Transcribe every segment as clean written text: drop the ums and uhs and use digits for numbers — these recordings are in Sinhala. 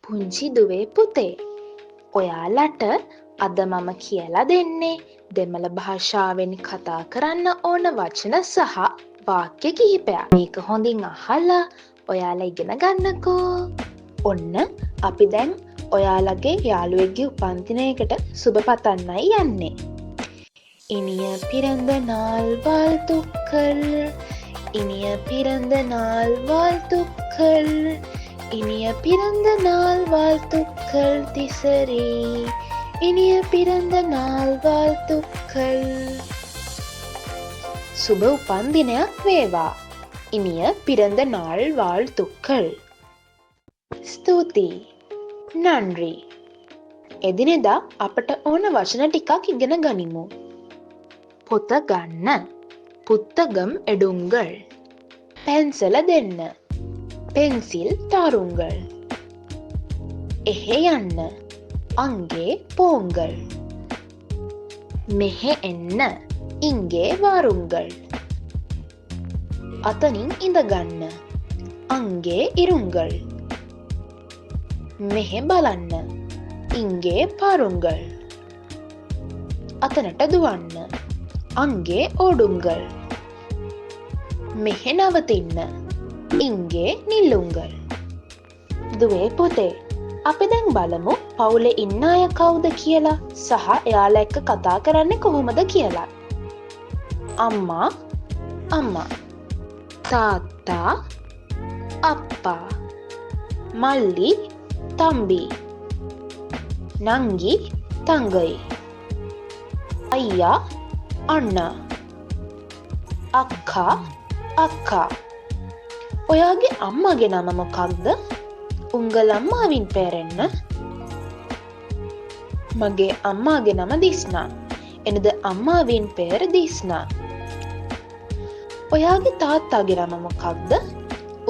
පුංචි දුවේ පුතේ, ඔයාලට අද මම කියලා දෙන්නේ දෙමළ භාෂාවෙන් කතා කරන්න ඕන වචන සහ වාක්‍ය කිහිපයක්. මේක හොඳින් අහලා ඔයාලා ඉගෙන ගන්නකෝ. ඔන්න අපි දැන් ඔයාලගේ යාළුවෙක්ගේ උපන්දිනයකට සුබ පතන්නයි යන්නේ. இனிய பிறந்த நாள் வாழ்த்துக்கள், இனிய பிறந்த நாள் வாழ்த்துக்கள், இனிய பிறந்த நாள் வாழ்த்துக்கள் திசரி, இனிய பிறந்த நாள் வாழ்த்துக்கள். සුබ උපන්දිනයක් වේවා. இனிய பிறந்த நாள் வாழ்த்துக்கள். ස්තුතියි. නන්රි. එදිනෙදා අපට ඕන වචන ටිකක් ඉගෙන ගනිමු. පොත ගන්න, புத்தகம் எடுங்கள். பென்சில දෙන්න, பென்சில் தாருங்கள். එහෙ යන්න, அங்கே போங்கள். මෙහෙ එන්න, இங்கே வாருங்கள். අතනින් ඉඳගන්න, அங்கே இருங்கள். මෙහෙ බලන්න, இங்கே பாருங்கள். අතනට දුවන්න, அங்கே ஓடுங்கள். මෙහෙ නවතින්න, இங்கே නිල්ලුங்கள். දුවේ පුතේ, අපි දැන් බලමු පවුලේ ඉන්න අය කවුද කියලා සහ එයාලා එක්ක කතා කරන්නේ කොහොමද කියලා. අම්මා, තාත්තා, අප්පා, මල්ලි, තම්බි, නංගි, තංගයි, අයියා, අන්න, අක්කා. ඔයාගේ අම්මාගේ නම මොකක්ද? උංගල අම්මාවින් පෙරෙන්න. මගේ අම්මාගේ නම දිස්නා. එනද අම්මාවින් පෙර දිස්නා. ඔයාගේ තාත්තාගේ නම මොකක්ද?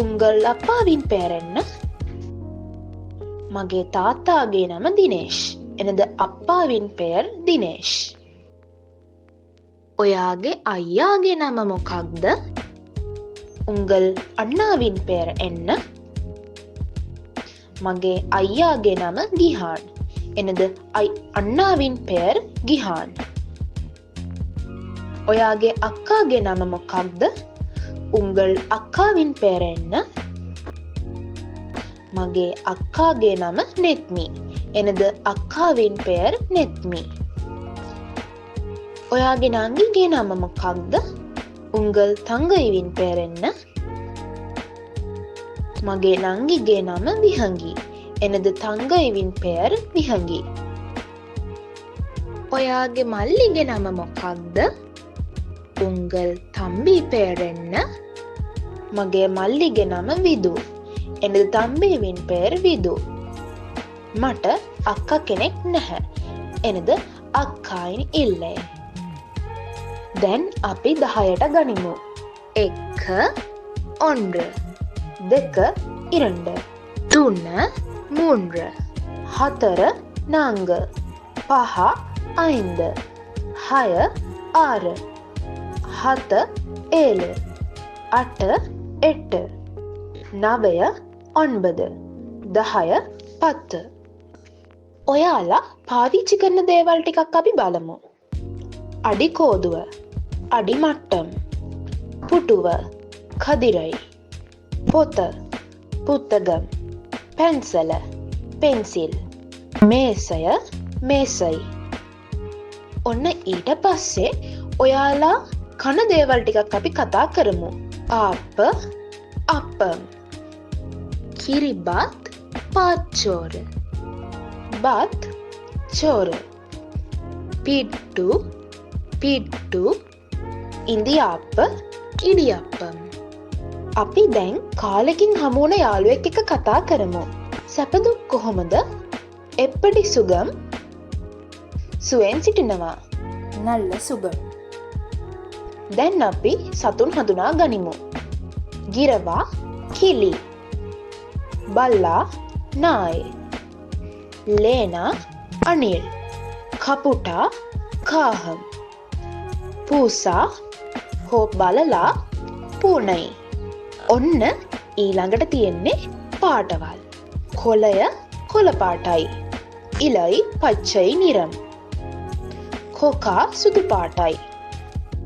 උංගල් අප්පාවින් පෙරෙන්න. මගේ තාත්තාගේ නම දිනේෂ්. එනද අප්පාවින් පෙර දිනේෂ්. ඔයාගේ අයියාගේ නම මොකක්ද? උංගල් අන්නාවින් පෙර එන්න. මගේ අයියාගේ නම ගිහාන්. එනද අන්නාවින් පෙර ගිහාන්. ඔයාගේ අක්කාගේ නම මොකක්ද? උංගල් අක්කාවින් පෙර එන්න. මගේ අක්කාගේ නම නෙත්මි. එනද අක්කාවින් පෙර නෙත්මි. ඔයාගේ නංගිගේ නම මොකක්ද? උංගල් තංගයිවින් පෙරෙන්න. මගේ නංගිගේ නම විහංගි. එනද තංගයිවින් පෙර විහංගි. ඔයාගේ මල්ලිගේ නම මොකක්ද? උංගල් තම්බි පෙරෙන්න. මගේ මල්ලිගේ නම විදු. එනද තම්බිවින් පෙර විදු. මට අක්කා කෙනෙක් නැහැ. එනද අක්කායින් ඉල්ලේ. දැන් අපි 10ට ගනිමු. 1 1 2 2 3 3 4 4 5 5 6 6 7 7 8 8 9 9 10 10. ඔයාලා පාවිච්චි කරන දේවල් ටිකක් අපි බලමු. අඩි කෝදුව, අඩි මට්ටම්, පුටුව, කදිරයි, පොත, පුත්තගම්, පැන්සල, පෙන්සිල්, මේසය, මේසයි. ඔන්න ඊට පස්සේ ඔයාලා කන දේවල් ටිකක් අපි කතා කරමු. ආප්ප, අප්පම්, කිරිබත්, පාච්චෝර, බත්, චෝර, පිට්ටු, පිට්ටු, ඉන්දියාප්ප, ඉඩියප්පම්. අපි දැන් කාලෙකින් හමුවන යාළුවෙක් එක්ක කතා කරමු. සැපදුක් කොහොමද? එප්පඩි සුගම්. සුවෙන් සිටිනවා. නල්ල සුගම්. දැන් අපි සතුන් හඳුනා ගනිමු. ගිරවා, කිලි, බල්ලා, නායි, ලේනා, අනිල්, කපුටා, කාහම්, පූසා හෝ බලලා, පූනයි. ඔන්න ඊළඟට තියෙන්නේ පාටවල්. කොළය, කොළ පාටයි. இலை பச்சை நிறம். கொக்கா சுது பாட்டாய்.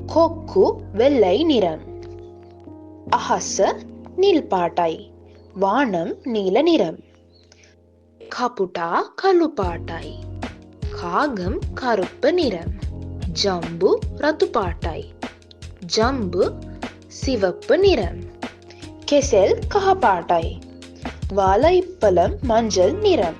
கொக்கு வெள்ளை நிறம். அஹச நீல் பாட்டாய். வானம் நீல நிறம். கபுட்டா கலு பாட்டாய். காகம் கருப்பு நிறம். ஜம்பு ரத்து பாட்டாய். ஜம்பு சிவப்பு நிறம். கெசல் கஹ பாட்டாய். வாழைப்பழம் மஞ்சள் நிறம்.